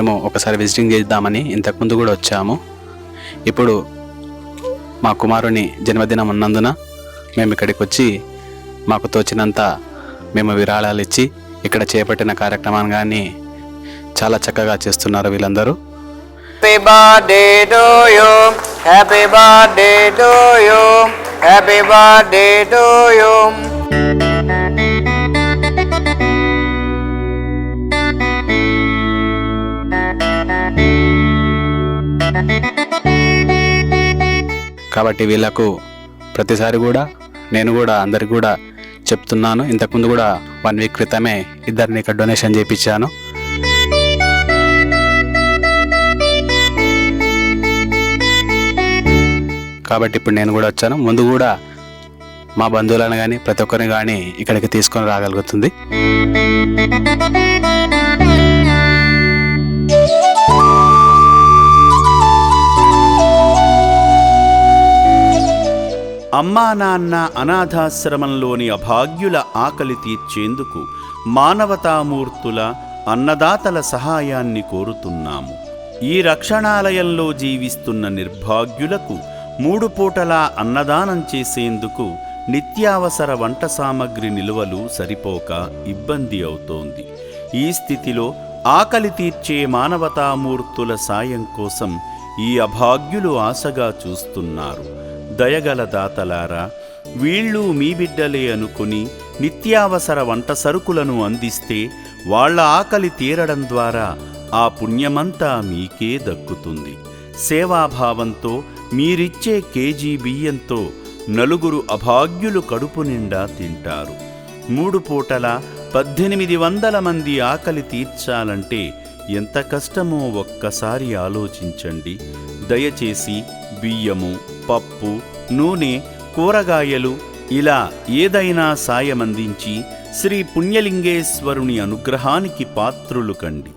మేము ఒకసారి విజిటింగ్ చేద్దామని ఇంతకుముందు కూడా వచ్చాము. ఇప్పుడు మా కుమారుని జన్మదినం ఉన్నందున మేము ఇక్కడికి వచ్చి మాకు తోచినంత మేము విరాళాలు ఇచ్చి ఇక్కడ చేపట్టిన కార్యక్రమాన్ని కానీ చాలా చక్కగా చేస్తున్నారు వీళ్ళందరూ. Happy birthday to you, happy birthday to you, happy birthday to you. కాబట్టి వీళ్ళకు ప్రతిసారి కూడా నేను కూడా అందరికి కూడా చెప్తున్నాను. ఇంతకుముందు కూడా 1 వీక్ క్రితమే ఇద్దరిని ఇక్కడ డొనేషన్ చేయించాను. కాబట్టి ఇప్పుడు నేను కూడా వచ్చాను. ముందు కూడా మా బంధువులను కానీ ప్రతి ఒక్కరిని కానీ ఇక్కడికి తీసుకొని రాగలుగుతుంది. అమ్మా నాన్న అనాథాశ్రమంలోని అభాగ్యుల ఆకలి తీర్చేందుకు మానవతామూర్తుల అన్నదాతల సహాయాన్ని కోరుతున్నాము. ఈ రక్షణాలయంలో జీవిస్తున్న నిర్భాగ్యులకు 3 పూటలా అన్నదానం చేసేందుకు నిత్యావసర వంట సామగ్రి నిల్వలు సరిపోక ఇబ్బంది అవుతోంది. ఈ స్థితిలో ఆకలి తీర్చే మానవతామూర్తుల సాయం కోసం ఈ అభాగ్యులు ఆశగా చూస్తున్నారు. దయగల దాతలారా, వీళ్ళు మీ బిడ్డలే అనుకుని నిత్యావసర వంట సరుకులను అందిస్తే వాళ్ల ఆకలి తీరడం ద్వారా ఆ పుణ్యమంతా మీకే దక్కుతుంది. సేవాభావంతో మీరిచ్చే కేజీ బియ్యంతో 4 అభాగ్యులు కడుపు నిండా తింటారు. 3 పూటల 1800 మంది ఆకలి తీర్చాలంటే ఎంత కష్టమో ఒక్కసారి ఆలోచించండి. దయచేసి బియ్యము, పప్పు, నూనె, కూరగాయలు ఇలా ఏదైనా సాయమందించి శ్రీ పుణ్యలింగేశ్వరుని అనుగ్రహానికి పాత్రులు కండి.